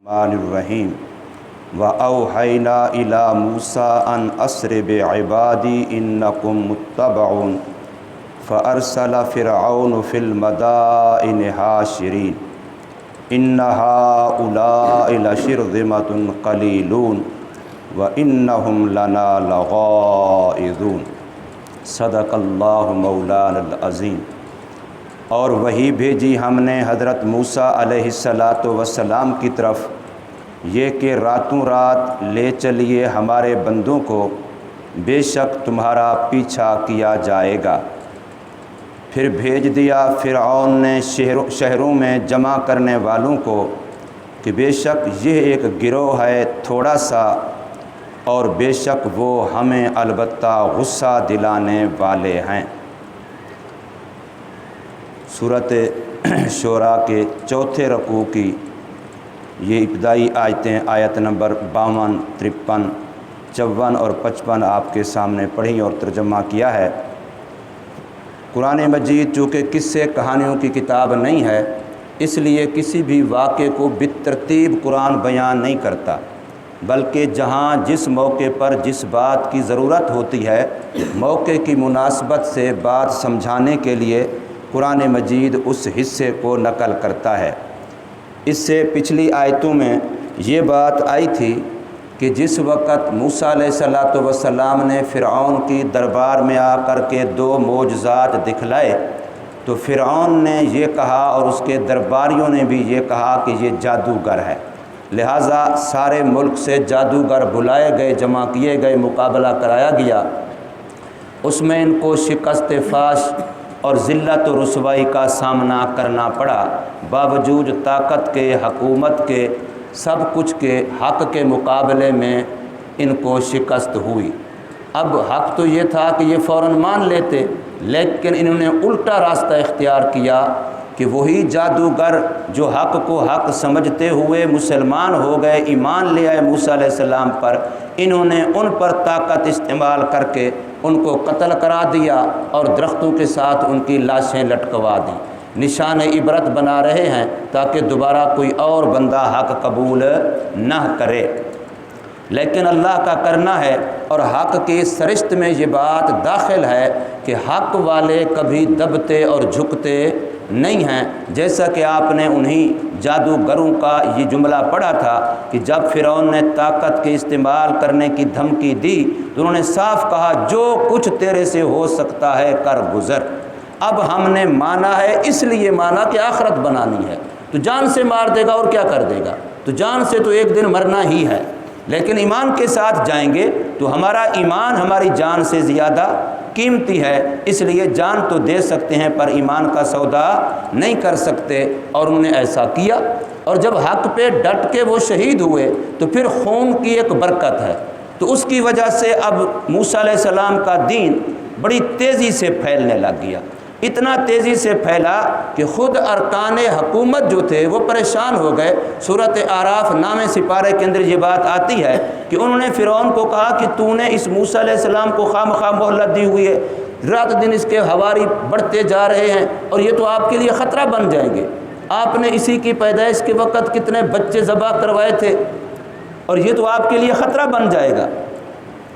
الرحیم وَأَوْحَيْنَا إِلَى مُوسَىٰ أَنْ أَسْرِ بِعِبَادِي إِنَّكُمْ مُتَّبَعُونَ فَأَرْسَلَ فِرْعَوْنُ فِي الْمَدَائِنِ حَاشِرِينَ إِنَّ هَٰؤُلَاءِ لَشِرْذِمَةٌ قَلِيلُونَ وَإِنَّهُمْ لَنَا لَغَائِظُونَ صدق اللہ مولانا العظیم۔ اور وہی بھیجی ہم نے حضرت موسیٰ علیہ السلام کی طرف یہ کہ راتوں رات لے چلیے ہمارے بندوں کو، بے شک تمہارا پیچھا کیا جائے گا۔ پھر بھیج دیا فرعون نے شہروں میں جمع کرنے والوں کو کہ بے شک یہ ایک گروہ ہے تھوڑا سا، اور بے شک وہ ہمیں البتہ غصہ دلانے والے ہیں۔ سورۃ شعراء کے چوتھے رکوع کی یہ ابتدائی آیتیں آیت نمبر 52، 53، 54 اور 55 آپ کے سامنے پڑھی اور ترجمہ کیا ہے۔ قرآن مجید چونکہ قصے کہانیوں کی کتاب نہیں ہے، اس لیے کسی بھی واقعے کو بالترتیب قرآن بیان نہیں کرتا، بلکہ جہاں جس موقع پر جس بات کی ضرورت ہوتی ہے، موقع کی مناسبت سے بات سمجھانے کے لیے قرآن مجید اس حصے کو نقل کرتا ہے۔ اس سے پچھلی آیتوں میں یہ بات آئی تھی کہ جس وقت موسیٰ علیہ السلام نے فرعون کی دربار میں آ کر کے 2 معجزات دکھلائے تو فرعون نے یہ کہا اور اس کے درباریوں نے بھی یہ کہا کہ یہ جادوگر ہے، لہٰذا سارے ملک سے جادوگر بلائے گئے، جمع کیے گئے، مقابلہ کرایا گیا۔ اس میں ان کو شکست فاش اور ذلت و رسوائی کا سامنا کرنا پڑا، باوجود طاقت کے، حکومت کے، سب کچھ کے حق کے مقابلے میں ان کو شکست ہوئی۔ اب حق تو یہ تھا کہ یہ فوراً مان لیتے، لیکن انہوں نے الٹا راستہ اختیار کیا کہ وہی جادوگر جو حق کو حق سمجھتے ہوئے مسلمان ہو گئے، ایمان لے آئے موسیٰ علیہ السلام پر، انہوں نے ان پر طاقت استعمال کر کے ان کو قتل کرا دیا اور درختوں کے ساتھ ان کی لاشیں لٹکوا دیں، نشان عبرت بنا رہے ہیں تاکہ دوبارہ کوئی اور بندہ حق قبول نہ کرے۔ لیکن اللہ کا کرنا ہے، اور حق کی سرشت میں یہ بات داخل ہے کہ حق والے کبھی دبتے اور جھکتے نہیں ہیں، جیسا کہ آپ نے انہی جادوگروں کا یہ جملہ پڑھا تھا کہ جب فرعون نے طاقت کے استعمال کرنے کی دھمکی دی تو انہوں نے صاف کہا جو کچھ تیرے سے ہو سکتا ہے کر گزر۔ اب ہم نے مانا ہے، اس لیے مانا کہ آخرت بنانی ہے، تو جان سے مار دے گا اور کیا کر دے گا، تو جان سے تو ایک دن مرنا ہی ہے، لیکن ایمان کے ساتھ جائیں گے تو ہمارا ایمان ہماری جان سے زیادہ قیمتی ہے، اس لیے جان تو دے سکتے ہیں پر ایمان کا سودا نہیں کر سکتے، اور انہوں نے ایسا کیا۔ اور جب حق پہ ڈٹ کے وہ شہید ہوئے تو پھر خون کی ایک برکت ہے، تو اس کی وجہ سے اب موسیٰ علیہ السلام کا دین بڑی تیزی سے پھیلنے لگ گیا، اتنا تیزی سے پھیلا کہ خود ارکان حکومت جو تھے وہ پریشان ہو گئے۔ سورۃ اعراف نامے سپارے کے اندر یہ بات آتی ہے کہ انہوں نے فرعون کو کہا کہ تو نے اس موسیٰ علیہ السلام کو خواہ مہلت دی ہوئی ہے، رات دن اس کے ہواری بڑھتے جا رہے ہیں اور یہ تو آپ کے لیے خطرہ بن جائیں گے، آپ نے اسی کی پیدائش کے وقت کتنے بچے ذبح کروائے تھے اور یہ تو آپ کے لیے خطرہ بن جائے گا۔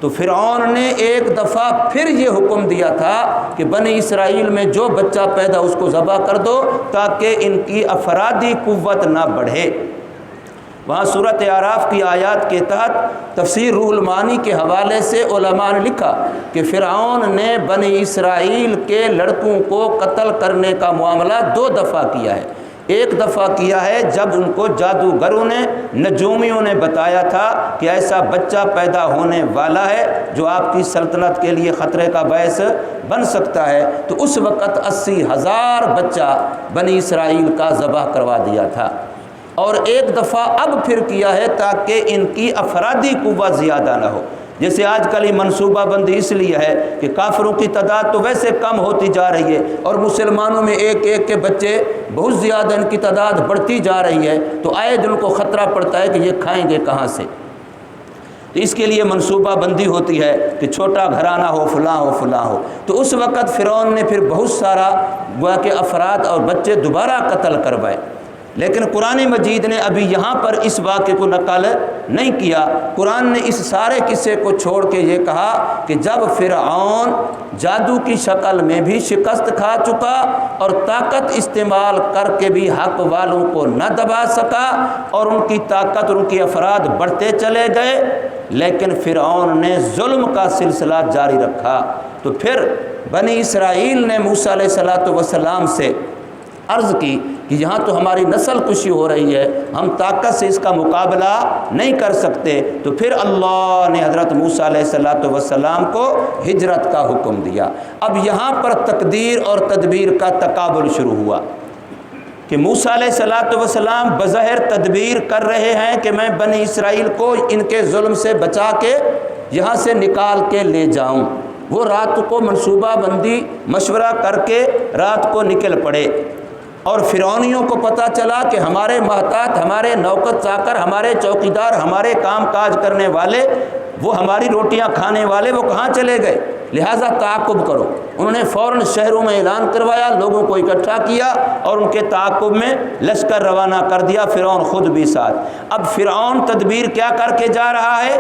تو فرعون نے ایک دفعہ پھر یہ حکم دیا تھا کہ بنی اسرائیل میں جو بچہ پیدا اس کو ذبح کر دو تاکہ ان کی افرادی قوت نہ بڑھے۔ وہاں سورۃ اعراف کی آیات کے تحت تفسیر روح المعانی کے حوالے سے علماء نے لکھا کہ فرعون نے بنی اسرائیل کے لڑکوں کو قتل کرنے کا معاملہ 2 دفعہ کیا ہے۔ ایک دفعہ کیا ہے جب ان کو جادوگروں نے، نجومیوں نے بتایا تھا کہ ایسا بچہ پیدا ہونے والا ہے جو آپ کی سلطنت کے لیے خطرے کا باعث بن سکتا ہے، تو اس وقت 80,000 بچہ بنی اسرائیل کا ذبح کروا دیا تھا۔ اور ایک دفعہ اب پھر کیا ہے تاکہ ان کی افرادی قوت زیادہ نہ ہو، جیسے آج کل یہ منصوبہ بندی اس لیے ہے کہ کافروں کی تعداد تو ویسے کم ہوتی جا رہی ہے اور مسلمانوں میں ایک کے بچے بہت زیادہ ان کی تعداد بڑھتی جا رہی ہے، تو آئے دن کو خطرہ پڑتا ہے کہ یہ کھائیں گے کہاں سے، تو اس کے لیے منصوبہ بندی ہوتی ہے کہ چھوٹا گھرانہ ہو، فلاں ہو فلاں ہو۔ تو اس وقت فرعون نے پھر بہت سارا گویا کہ افراد اور بچے دوبارہ قتل کروائے۔ لیکن قرآن مجید نے ابھی یہاں پر اس واقعے کو نقل نہیں کیا۔ قرآن نے اس سارے قصے کو چھوڑ کے یہ کہا کہ جب فرعون جادو کی شکل میں بھی شکست کھا چکا اور طاقت استعمال کر کے بھی حق والوں کو نہ دبا سکا اور ان کی طاقت اور ان کے افراد بڑھتے چلے گئے، لیکن فرعون نے ظلم کا سلسلہ جاری رکھا، تو پھر بنی اسرائیل نے موسیٰ علیہ السلام سے عرض کی کہ یہاں تو ہماری نسل کشی ہو رہی ہے، ہم طاقت سے اس کا مقابلہ نہیں کر سکتے، تو پھر اللہ نے حضرت موسیٰ علیہ السلام کو ہجرت کا حکم دیا۔ اب یہاں پر تقدیر اور تدبیر کا تقابل شروع ہوا کہ موسیٰ علیہ السلام بظاہر تدبیر کر رہے ہیں کہ میں بنی اسرائیل کو ان کے ظلم سے بچا کے یہاں سے نکال کے لے جاؤں۔ وہ رات کو منصوبہ بندی مشورہ کر کے رات کو نکل پڑے، اور فرعونیوں کو پتہ چلا کہ ہمارے محتاط، ہمارے نوکر چاکر، ہمارے چوکیدار، ہمارے کام کاج کرنے والے، وہ ہماری روٹیاں کھانے والے، وہ کہاں چلے گئے، لہٰذا تعاقب کرو۔ انہوں نے فوراً شہروں میں اعلان کروایا، لوگوں کو اکٹھا کیا اور ان کے تعاقب میں لشکر روانہ کر دیا، فرعون خود بھی ساتھ۔ اب فرعون تدبیر کیا کر کے جا رہا ہے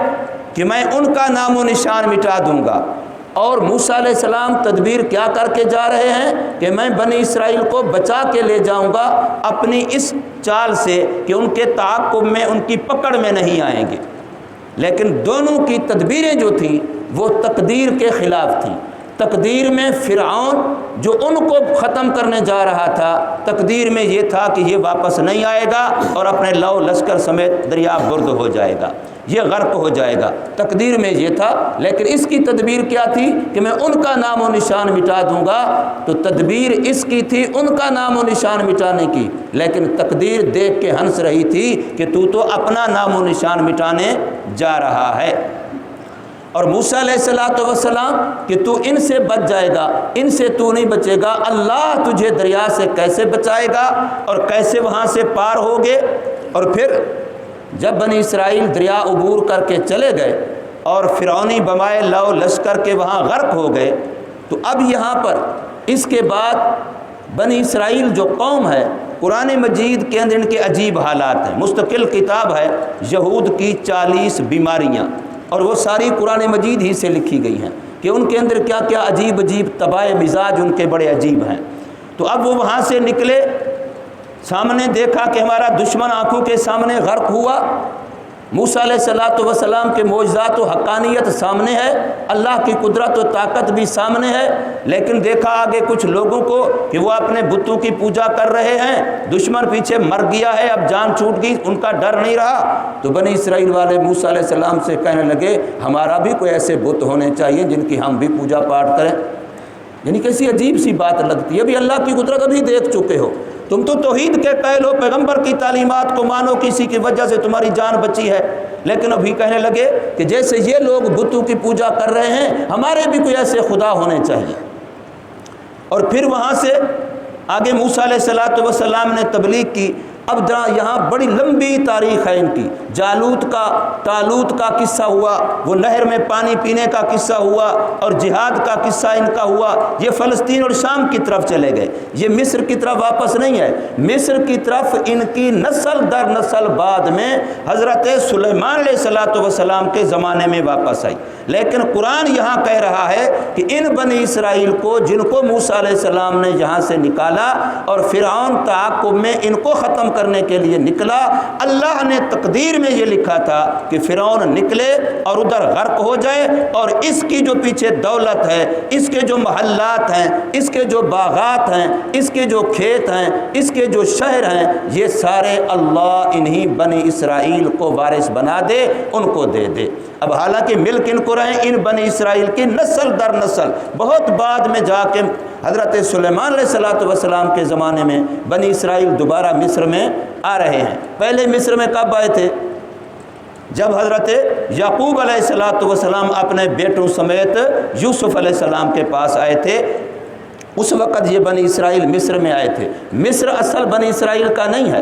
کہ میں ان کا نام و نشان مٹا دوں گا، اور موسیٰ علیہ السلام تدبیر کیا کر کے جا رہے ہیں کہ میں بنی اسرائیل کو بچا کے لے جاؤں گا اپنی اس چال سے کہ ان کے تعاقب میں، ان کی پکڑ میں نہیں آئیں گے۔ لیکن دونوں کی تدبیریں جو تھیں وہ تقدیر کے خلاف تھیں۔ تقدیر میں فرعون جو ان کو ختم کرنے جا رہا تھا، تقدیر میں یہ تھا کہ یہ واپس نہیں آئے گا اور اپنے لو لشکر سمیت دریا برد ہو جائے گا، یہ غرق ہو جائے گا، تقدیر میں یہ تھا۔ لیکن اس کی تدبیر کیا تھی کہ میں ان کا نام و نشان مٹا دوں گا، تو تدبیر اس کی تھی ان کا نام و نشان مٹانے کی، لیکن تقدیر دیکھ کے ہنس رہی تھی کہ تو اپنا نام و نشان مٹانے جا رہا ہے۔ اور موسیٰ علیہ السلام کہ تو ان سے بچ جائے گا، ان سے تو نہیں بچے گا، اللہ تجھے دریا سے کیسے بچائے گا اور کیسے وہاں سے پار ہوگے۔ اور پھر جب بنی اسرائیل دریا عبور کر کے چلے گئے اور فرعونی بمائے لو لشکر کے وہاں غرق ہو گئے، تو اب یہاں پر اس کے بعد بنی اسرائیل جو قوم ہے، قرآن مجید کے اندر ان کے عجیب حالات ہیں۔ مستقل کتاب ہے یہود کی 40 بیماریاں، اور وہ ساری قرآن مجید ہی سے لکھی گئی ہیں کہ ان کے اندر کیا کیا عجیب عجیب طبائع مزاج ان کے بڑے عجیب ہیں۔ تو اب وہ وہاں سے نکلے، سامنے دیکھا کہ ہمارا دشمن آنکھوں کے سامنے غرق ہوا، موسیٰ علیہ السلام کے معجزات و حقانیت سامنے ہے، اللہ کی قدرت و طاقت بھی سامنے ہے، لیکن دیکھا آگے کچھ لوگوں کو کہ وہ اپنے بتوں کی پوجا کر رہے ہیں، دشمن پیچھے مر گیا ہے، اب جان چھوٹ گئی، ان کا ڈر نہیں رہا۔ تو بنی اسرائیل والے موسیٰ علیہ السلام سے کہنے لگے ہمارا بھی کوئی ایسے بت ہونے چاہیے جن کی ہم بھی پوجا پاٹ کریں۔ یعنی کیسی عجیب سی بات لگتی ہے، ابھی اللہ کی قدرت ابھی دیکھ چکے ہو، تم تو توحید کے قائل ہو، پیغمبر کی تعلیمات کو مانو، کسی کی وجہ سے تمہاری جان بچی ہے، لیکن ابھی کہنے لگے کہ جیسے یہ لوگ بتوں کی پوجا کر رہے ہیں ہمارے بھی کوئی ایسے خدا ہونے چاہیے۔ اور پھر وہاں سے آگے موسیٰ علیہ السلام نے تبلیغ کی۔ اب یہاں بڑی لمبی تاریخ ہے ان کی، طالوت کا قصہ ہوا، وہ نہر میں پانی پینے کا قصہ ہوا، اور جہاد کا قصہ ان کا ہوا۔ یہ فلسطین اور شام کی طرف چلے گئے، یہ مصر کی طرف واپس نہیں ہے۔ مصر کی طرف ان کی نسل در نسل بعد میں حضرت سلیمان علیہ السلام کے زمانے میں واپس آئی، لیکن قرآن یہاں کہہ رہا ہے کہ ان بنی اسرائیل کو جن کو موسیٰ علیہ السلام نے یہاں سے نکالا اور فرعون تعاقب میں ان کو ختم کرنے کے لیے نکلا، اللہ نے تقدیر میں یہ لکھا تھا کہ فرعون نکلے اور ادھر غرق ہو جائے، اور اس کی جو پیچھے دولت ہے، اس کے جو محلات ہیں، اس کے جو باغات ہیں، اس کے جو کھیت ہیں، اس کے جو شہر ہیں، یہ سارے اللہ انہی بنی اسرائیل کو وارث بنا دے، ان کو دے دے۔ اب حالانکہ ملک ان کو رہے ان بنی اسرائیل کی نسل در نسل، بہت بعد میں جا کے حضرت سلیمان علیہ السلام کے زمانے میں بنی اسرائیل دوبارہ مصر میں آ رہے ہیں۔ پہلے مصر میں کب آئے تھے؟ جب حضرت یعقوب علیہ السلام اپنے بیٹوں سمیت یوسف علیہ السلام کے پاس آئے تھے، اس وقت یہ بنی اسرائیل مصر میں آئے تھے۔ مصر اصل بنی اسرائیل کا نہیں ہے،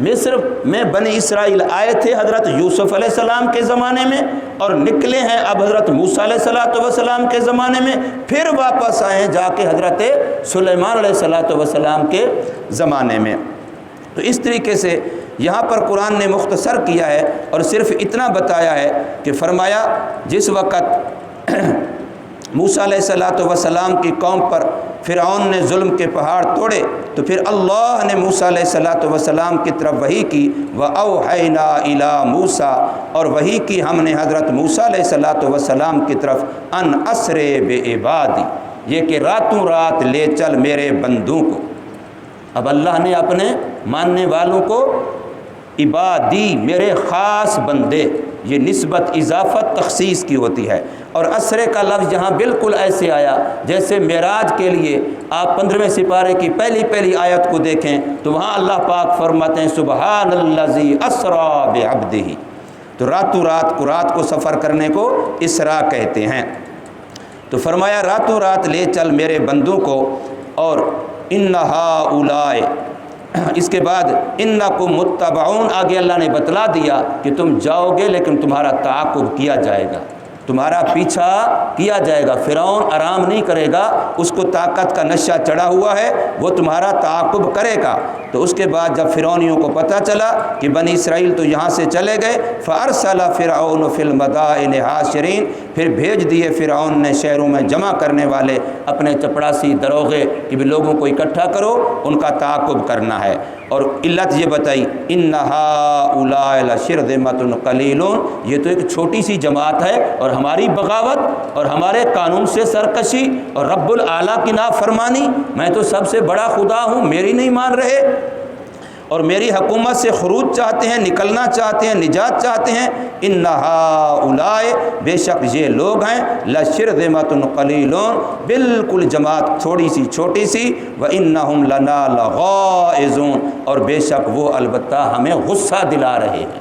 مصر میں بنی اسرائیل آئے تھے حضرت یوسف علیہ السلام کے زمانے میں، اور نکلے ہیں اب حضرت موسیٰ علیہ السلام کے زمانے میں، پھر واپس آئے ہیں جا کے حضرت سلیمان علیہ السلام کے زمانے میں۔ تو اس طریقے سے یہاں پر قرآن نے مختصر کیا ہے اور صرف اتنا بتایا ہے کہ فرمایا جس وقت موسیٰ علیہ السلام کی قوم پر فرعون نے ظلم کے پہاڑ توڑے تو پھر اللہ نے موسیٰ علیہ السلام کی طرف وحی کی وَأَوْحَيْنَا إِلَىٰ مُوسَىٰ اور وحی کی ہم نے حضرت موسیٰ علیہ السلام کی طرف ان اسرِ بعبادی، یہ کہ راتوں رات لے چل میرے بندوں کو۔ اب اللہ نے اپنے ماننے والوں کو عبادی، میرے خاص بندے، یہ نسبت اضافت تخصیص کی ہوتی ہے۔ اور اسرے کا لفظ یہاں بالکل ایسے آیا جیسے معراج کے لیے آپ 15ویں سپارے کی پہلی آیت کو دیکھیں تو وہاں اللہ پاک فرماتے ہیں سبحان الذی اسریٰ بعبدہ، تو راتوں رات کو سفر کرنے کو اسراء کہتے ہیں۔ تو فرمایا راتوں رات لے چل میرے بندوں کو، اور ان ہؤلاء، اس کے بعد انکم متبعون، آگے اللہ نے بتلا دیا کہ تم جاؤ گے لیکن تمہارا تعاقب کیا جائے گا، تمہارا پیچھا کیا جائے گا۔ فرعون آرام نہیں کرے گا، اس کو طاقت کا نشہ چڑھا ہوا ہے، وہ تمہارا تعاقب کرے گا۔ تو اس کے بعد جب فرعونیوں کو پتہ چلا کہ بنی اسرائیل تو یہاں سے چلے گئے، فَأَرْسَلَ فِرْعَوْنُ فِي الْمَدَائِنِ حَاشِرِينَ، پھر بھیج دیے فرعون نے شہروں میں جمع کرنے والے اپنے چپڑاسی دروغے کہ بھی لوگوں کو اکٹھا کرو، ان کا تعاقب کرنا ہے۔ اور علت یہ بتائی ان ہؤلاء لشرذمۃ قلیلون، یہ تو ایک چھوٹی سی جماعت ہے، اور ہماری بغاوت اور ہمارے قانون سے سرکشی اور رب الاعلیٰ کی نافرمانی، میں تو سب سے بڑا خدا ہوں، میری نہیں مان رہے اور میری حکومت سے خروج چاہتے ہیں، نکلنا چاہتے ہیں، نجات چاہتے ہیں۔ ان ہؤلاء، بے شک یہ لوگ ہیں، لشرذمۃ قلیلون، بالکل جماعت تھوڑی سی چھوٹی سی، وانہم لنا لغائظون، اور بے شک وہ البتہ ہمیں غصہ دلا رہے ہیں۔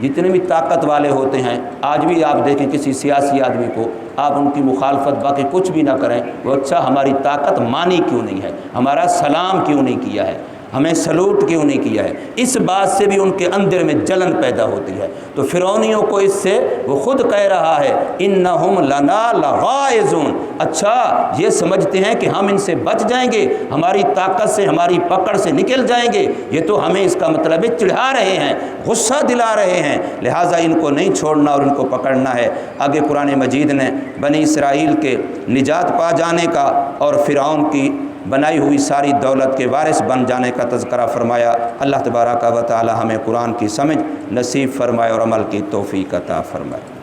جتنے بھی طاقت والے ہوتے ہیں، آج بھی آپ دیکھیں کسی سیاسی آدمی کو آپ ان کی مخالفت باقی کچھ بھی نہ کریں، وہ اچھا ہماری طاقت مانی کیوں نہیں ہے، ہمارا سلام کیوں نہیں کیا ہے، ہمیں سلوٹ کیوں نہیں کیا ہے، اس بات سے بھی ان کے اندر میں جلن پیدا ہوتی ہے۔ تو فرعونیوں کو اس سے وہ خود کہہ رہا ہے انہم لنا لغائظون، اچھا یہ سمجھتے ہیں کہ ہم ان سے بچ جائیں گے، ہماری طاقت سے، ہماری پکڑ سے نکل جائیں گے، یہ تو ہمیں اس کا مطلب ہے چڑھا رہے ہیں، غصہ دلا رہے ہیں، لہٰذا ان کو نہیں چھوڑنا اور ان کو پکڑنا ہے۔ آگے قرآن مجید نے بنی اسرائیل کے نجات پا جانے کا اور فرعون کی بنائی ہوئی ساری دولت کے وارث بن جانے کا تذکرہ فرمایا۔ اللہ تبارک و تعالی ہمیں قرآن کی سمجھ نصیب فرمائے اور عمل کی توفیق عطا فرمائے۔